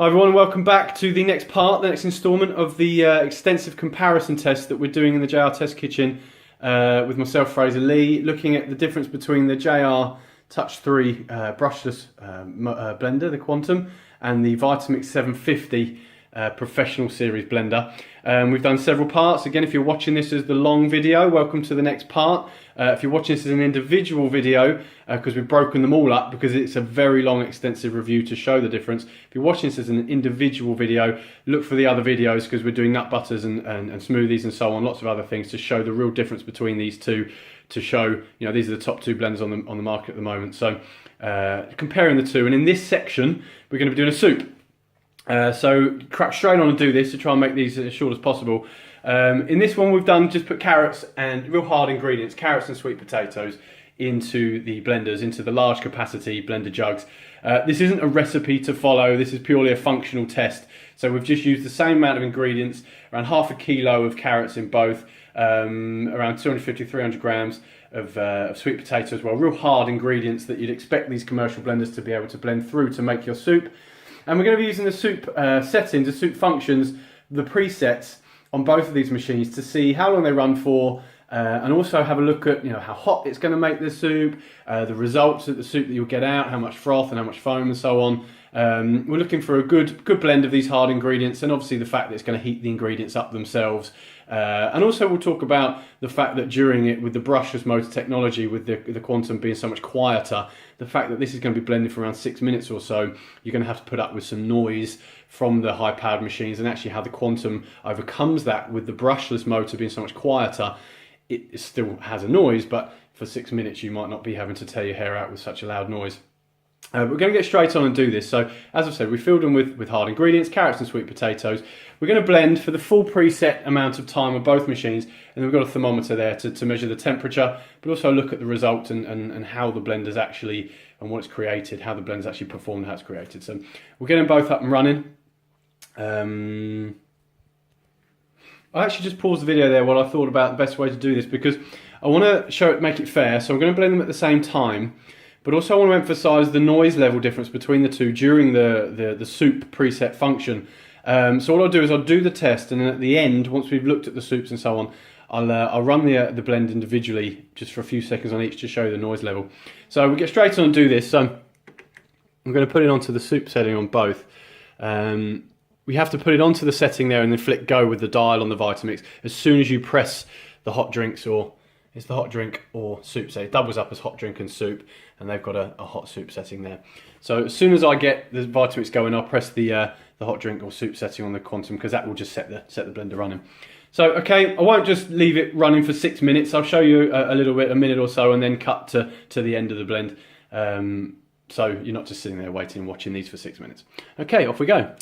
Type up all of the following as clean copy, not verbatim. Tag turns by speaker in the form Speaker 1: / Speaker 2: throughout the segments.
Speaker 1: Hi everyone, and welcome back to the next part, the next instalment of the extensive comparison test that we're doing in the JR test kitchen with myself, Fraser Lee, looking at the difference between the JR Touch 3 brushless blender, the Quantum, and the Vitamix 750 professional series blender. We've done several parts. Again, if you're watching this as the long video, welcome to the next part. If you're watching this as an individual video, because we've broken them all up because it's a very long extensive review to show the difference. If you're watching this as an individual video, look for the other videos because we're doing nut butters and smoothies and so on, lots of other things to show the real difference between these two, to show, you know, these are the top two blenders on the market at the moment. So comparing the two, and in this section we're going to be doing a soup. So crack straight on and do this to try and make these as short as possible. In this one we've done, just put carrots and real hard ingredients, carrots and sweet potatoes, into the blenders, into the large capacity blender jugs. This isn't a recipe to follow, this is purely a functional test. So we've just used the same amount of ingredients, around half a kilo of carrots in both, around 250-300 grams of sweet potato as well. Real hard ingredients that you'd expect these commercial blenders to be able to blend through to make your soup. And we're going to be using the soup settings, the soup functions, the presets on both of these machines to see how long they run for, and also have a look at, you know, how hot it's going to make the soup, the results of the soup that you'll get out, how much froth and how much foam and so on. We're looking for a good blend of these hard ingredients, and obviously the fact that it's going to heat the ingredients up themselves. And also we'll talk about the fact that during it, with the brushless motor technology, with the Quantum being so much quieter, the fact that this is going to be blended for around 6 minutes or so, you're going to have to put up with some noise from the high-powered machines, and actually how the Quantum overcomes that with the brushless motor being so much quieter. It still has a noise, but for 6 minutes you might not be having to tear your hair out with such a loud noise. We're going to get straight on and do this. So, as I've said, we filled them with hard ingredients, carrots and sweet potatoes. We're going to blend for the full preset amount of time on both machines, and we've got a thermometer there to measure the temperature, but also look at the result and how the blender's actually, and what it's created, how the blender's actually performed, how it's created. So we'll get them both up and running. I actually just paused the video there while I thought about the best way to do this, because I want to make it fair. So I'm going to blend them at the same time, but also I want to emphasize the noise level difference between the two during the soup preset function. So what I'll do is I'll do the test, and then at the end, once we've looked at the soups and so on, I'll run the blend individually just for a few seconds on each to show the noise level. So we'll get straight on and do this. So I'm going to put it onto the soup setting on both. We have to put it onto the setting there and then flick go with the dial on the Vitamix as soon as you press the hot drinks, or it's the hot drink or soup setting. It doubles up as hot drink and soup, and they've got a hot soup setting there. So as soon as I get the Vitamix going, I'll press the hot drink or soup setting on the Quantum, because that will just set the blender running. So okay, I won't just leave it running for 6 minutes. I'll show you a little bit, a minute or so, and then cut to the end of the blend. So you're not just sitting there waiting and watching these for 6 minutes. Okay, off we go.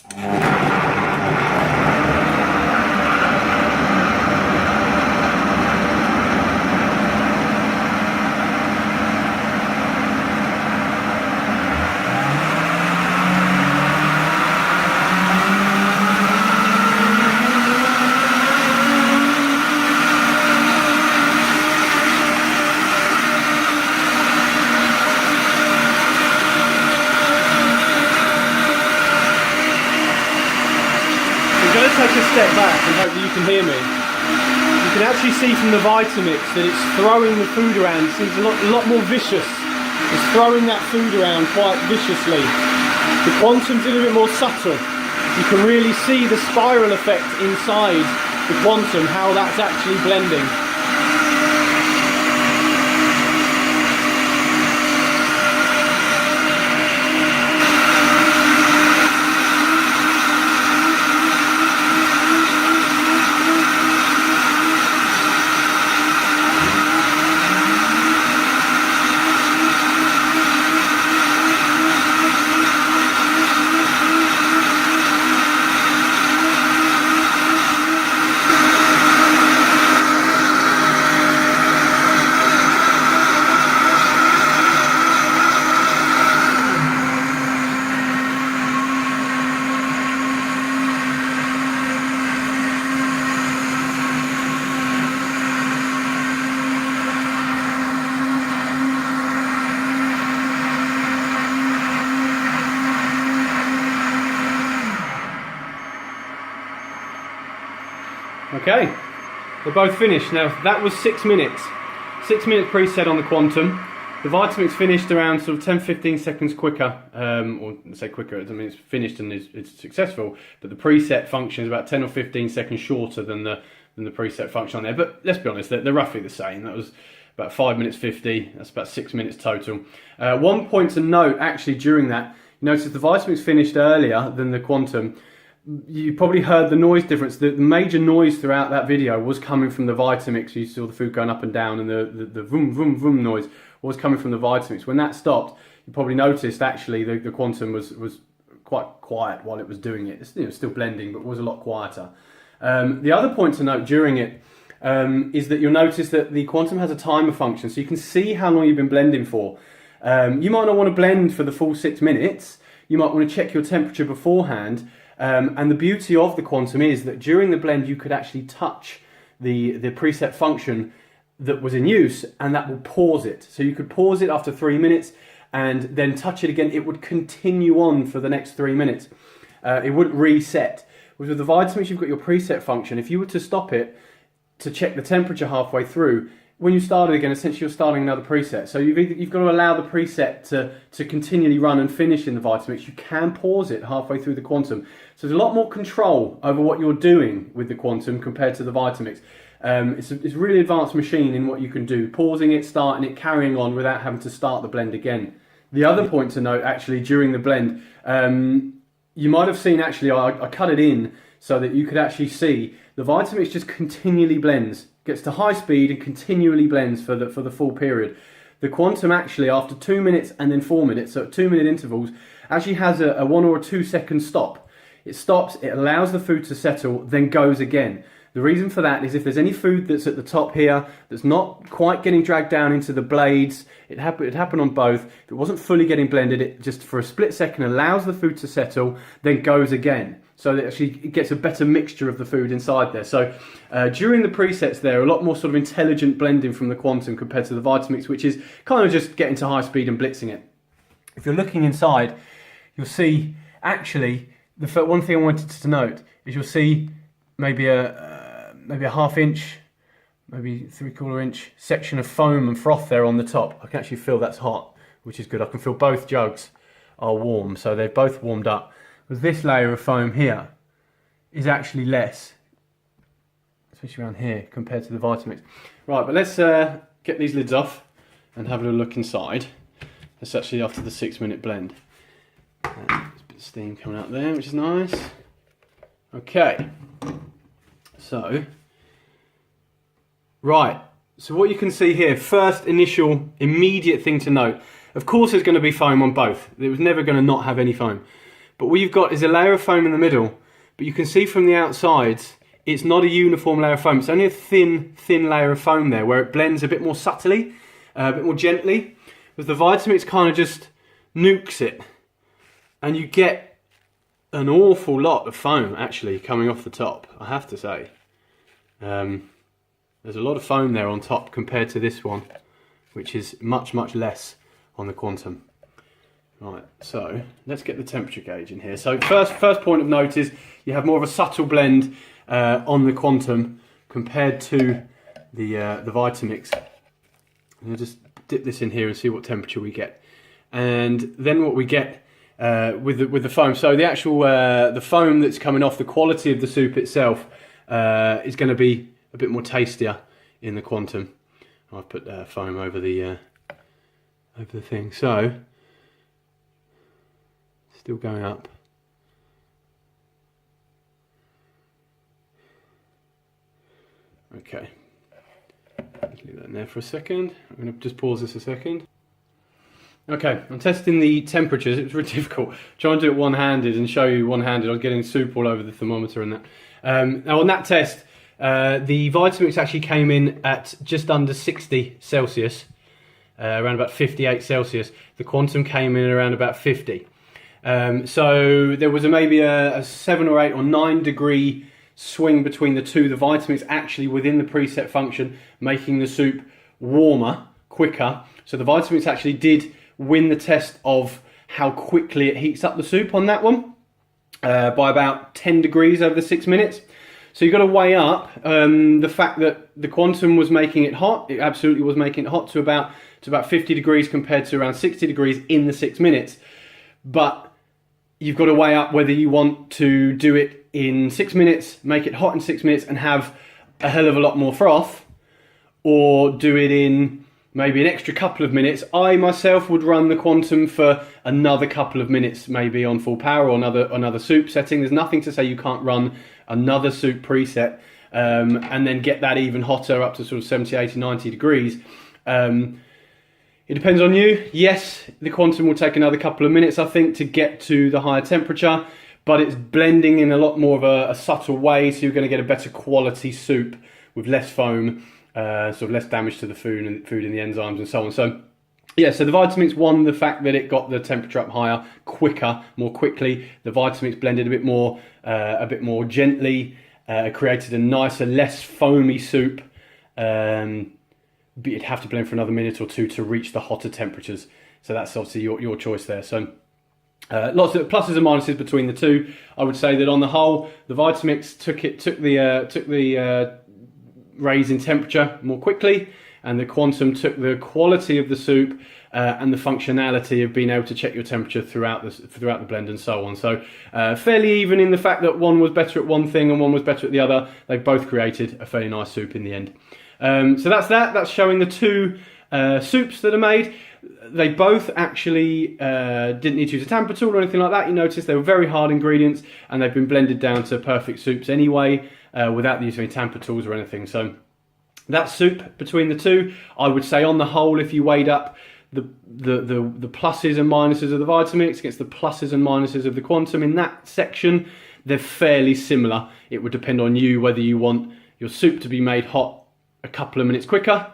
Speaker 1: Take a step back and hope that you can hear me. You can actually see from the Vitamix that it's throwing the food around. It seems a lot more vicious. It's throwing that food around quite viciously. The Quantum's a little bit more subtle. You can really see the spiral effect inside the Quantum, how that's actually blending. Okay, they're both finished. Now that was 6 minutes. 6 minute preset on the Quantum. The Vitamix finished around sort of 10-15 seconds quicker, or say quicker, I mean it's finished and it's successful, but the preset function is about 10 or 15 seconds shorter than the preset function on there. But let's be honest, they're roughly the same. That was about 5 minutes 50, that's about 6 minutes total. One point to note actually during that, you notice the Vitamix finished earlier than the Quantum. You probably heard the noise difference. The major noise throughout that video was coming from the Vitamix. You saw the food going up and down, and the vroom, vroom, vroom noise was coming from the Vitamix. When that stopped, you probably noticed actually the Quantum was quite quiet while it was doing it. It's still blending, but was a lot quieter. The other point to note during it is that you'll notice that the Quantum has a timer function, so you can see how long you've been blending for. You might not want to blend for the full 6 minutes. You might want to check your temperature beforehand. And the beauty of the Quantum is that during the blend you could actually touch the preset function that was in use, and that will pause it. So you could pause it after 3 minutes and then touch it again. It would continue on for the next 3 minutes. It wouldn't reset. With the Vitamix, you've got your preset function. If you were to stop it to check the temperature halfway through, when you started again, essentially you're starting another preset. So you've got to allow the preset to continually run and finish in the Vitamix. You can pause it halfway through the Quantum. So there's a lot more control over what you're doing with the Quantum compared to the Vitamix. It's a really advanced machine in what you can do, pausing it, starting it, carrying on without having to start the blend again. The other point to note actually during the blend, you might have seen actually, I cut it in so that you could actually see the Vitamix just continually blends. Gets to high speed and continually blends for the full period. The Quantum actually, after 2 minutes and then 4 minutes, so at 2 minute intervals, actually has a 1 or 2 second stop. It stops, it allows the food to settle, then goes again. The reason for that is if there's any food that's at the top here that's not quite getting dragged down into the blades, it happened on both. If it wasn't fully getting blended, it just for a split second allows the food to settle, then goes again. So that actually it gets a better mixture of the food inside there. So during the presets there, a lot more sort of intelligent blending from the Quantum compared to the Vitamix, which is kind of just getting to high speed and blitzing it. If you're looking inside, you'll see actually, the one thing I wanted to note is you'll see maybe a ½ inch, maybe 3/4 inch section of foam and froth there on the top. I can actually feel that's hot, which is good. I can feel both jugs are warm, so they've both warmed up. But this layer of foam here is actually less, especially around here, compared to the Vitamix. Right, but let's get these lids off and have a little look inside. That's actually after the 6 minute blend. There's a bit of steam coming out there, which is nice. Okay, so, right, so what you can see here, first initial immediate thing to note, of course there's going to be foam on both. It was never going to not have any foam. But what you've got is a layer of foam in the middle, but you can see from the outsides, it's not a uniform layer of foam. It's only a thin layer of foam there, where it blends a bit more subtly, a bit more gently. Whereas the Vitamix kind of just nukes it, and you get an awful lot of foam actually coming off the top, I have to say. There's a lot of foam there on top compared to this one, which is much less on the Quantum. Right, so let's get the temperature gauge in here. So first point of note is you have more of a subtle blend on the Quantum compared to the Vitamix. I'll just dip this in here and see what temperature we get, and then what we get with the foam. So the actual the foam that's coming off, the quality of the soup itself is going to be a bit more tastier in the Quantum. I've put foam over the thing, so. Still going up. Okay. Leave that in there for a second. I'm going to just pause this a second. Okay, I'm testing the temperatures. It was really difficult trying to do it one-handed and show you one-handed. I was getting soup all over the thermometer and that. Now on that test, the Vitamix actually came in at just under 60 Celsius, around about 58 Celsius. The Quantum came in around about 50. So there was maybe a 7 or 8 or 9 degree swing between the two. The Vitamix actually within the preset function making the soup warmer, quicker. So the Vitamix actually did win the test of how quickly it heats up the soup on that one by about 10 degrees over the 6 minutes. So you've got to weigh up the fact that the Quantum was making it hot. It absolutely was making it hot to about 50 degrees compared to around 60 degrees in the 6 minutes. But you've got to weigh up whether you want to do it in 6 minutes, make it hot in 6 minutes and have a hell of a lot more froth, or do it in maybe an extra couple of minutes. I myself would run the Quantum for another couple of minutes, maybe on full power or another soup setting. There's nothing to say you can't run another soup preset and then get that even hotter up to sort of 70, 80, 90 degrees. It depends on you. Yes, the Quantum will take another couple of minutes, I think, to get to the higher temperature, but it's blending in a lot more of a subtle way, so you're going to get a better quality soup with less foam, sort of less damage to the food and the enzymes and so on. So yeah, so the Vitamix won the fact that it got the temperature up higher, quicker, more quickly. The Vitamix blended a bit more gently, created a nicer, less foamy soup. But you'd have to blend for another minute or two to reach the hotter temperatures. So that's obviously your choice there. So lots of pluses and minuses between the two. I would say that on the whole, the Vitamix took the raise in temperature more quickly, and the Quantum took the quality of the soup and the functionality of being able to check your temperature throughout the blend and so on. So fairly even in the fact that one was better at one thing and one was better at the other. They both created a fairly nice soup in the end. So that's showing the two soups that are made. They both actually didn't need to use a tamper tool or anything like that. You notice they were very hard ingredients, and they've been blended down to perfect soups anyway, without the use of any tamper tools or anything. So that soup between the two, I would say on the whole, if you weighed up the pluses and minuses of the Vitamix against the pluses and minuses of the Quantum in that section, they're fairly similar. It would depend on you whether you want your soup to be made hot a couple of minutes quicker,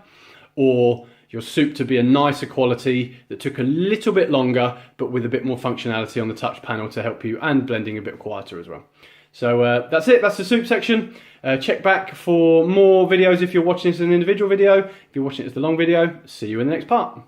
Speaker 1: or your soup to be a nicer quality that took a little bit longer but with a bit more functionality on the touch panel to help you, and blending a bit quieter as well. So that's it, that's the soup section. Check back for more videos if you're watching this as an individual video. If you're watching it as the long video, see you in the next part.